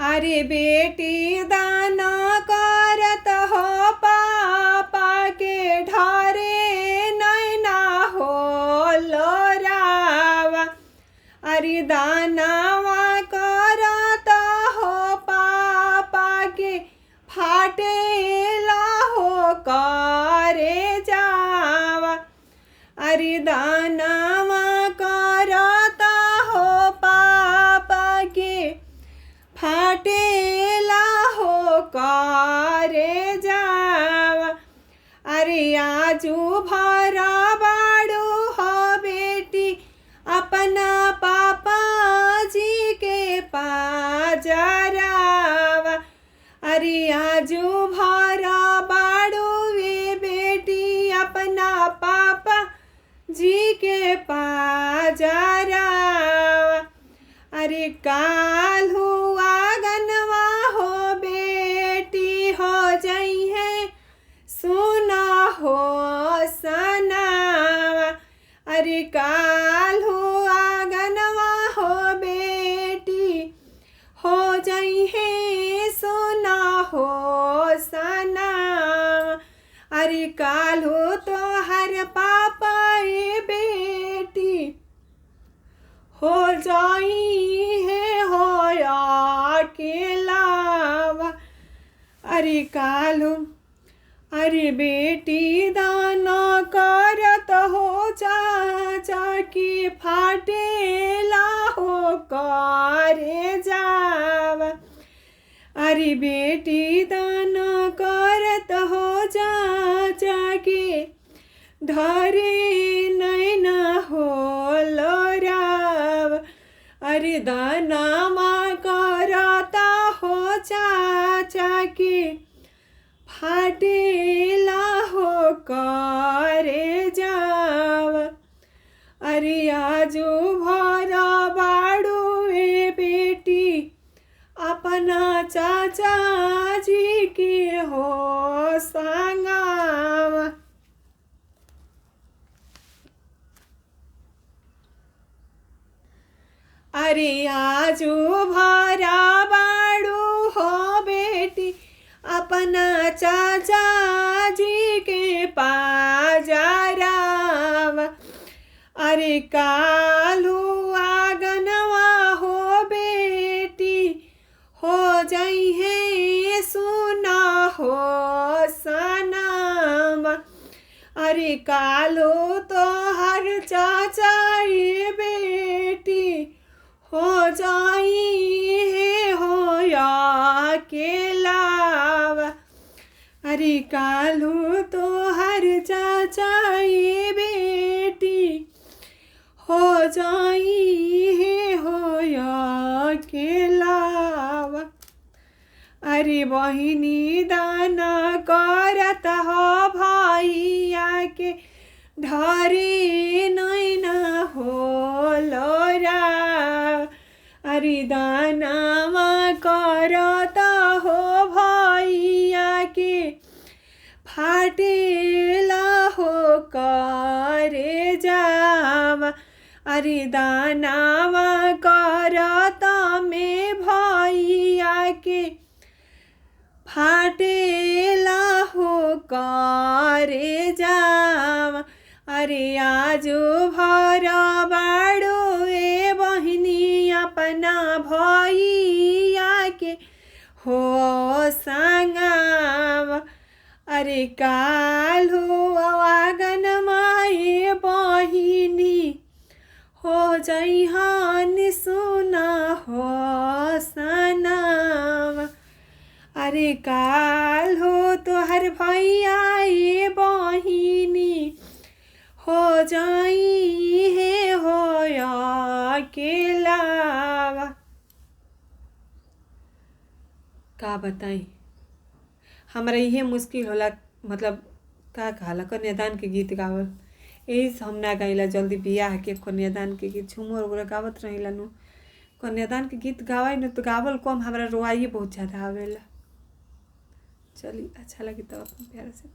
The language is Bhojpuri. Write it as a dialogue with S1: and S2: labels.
S1: अरे बेटी दान करत हो पापा के ढारे नैना हो लोरावा। अरे दानवा करत हो पापा के फाटेला हो करे जावा। अरे दानवा करत हो पापा के फाटेला हो करे जावा। अरे आजू भरा बाड़ू हो बेटी अपना पापा जी के पाजरावा। अरे आजू भरा बाड़ू वे बेटी अपना पापा जी के पाजरावा। अरे काल हुआ गनवा हो बेटी हो जाई है सुना हो सनावा। अरे काल हुआ गनवा हो बेटी हो जाई है सुना हो सनावा। अरे काल हो तो हर पापा ए बेटी हो जाई है हो अकेलावा। अरे कालू अरे बेटी दान करत हो चाचा की फाटेला हो करे जावा। अरे बेटी दान करत हो चाचा की धरे नैना हो लोरावा। अरे दानमा करता हो चाचा के फाटेला हो करे जावा। अरे आजू भरा बाड़ू ए बेटी अपना चाचा जी के हो संगावा। अरे आजू भरा बाड़ू हो बेटी अपना चाचा जी के पाजरावा। अरे कालू आगनवा हो बेटी हो जाई है सुना हो सनावा। अरे कालो तो हर चाचा ये बेटी हो जाई है हो अकेलावा। अरे कालू तो हर चाचा ये बेटी हो जाई है हो अकेलावा। अरे बहिनी दाना करत हो भैया के ढारे नैना हो लोरा। अरे दानावा करत हो भैया के फाटेला हो करे जावा। अरे दानावा करत में भैया के फाटेला हो करे जावा। अरे आजू भरा बाड़ू ए बहिनी अपना भैया के हो संगावा। अरे काल हो आगन माए बहिनी हो जाई हन सुना हो सनावा। अरे काल हो तो हर भैया ये बहिनी हो जाई है हो अकेलावा। का बताई हमरा इहे मुश्किल होला, मतलब का कहला कन्यादान के गीत गावल। यही से हम ना गाइला जल्दी बियाह के कन्यादान के गीत झूमर वगैरह गावत रहिला नु। कन्यादान के गीत गावाई न तो गावल कम, हमरा रोआई बहुत ज़्यादा आवेला। चलिए अच्छा लगी तो अपने प्यार से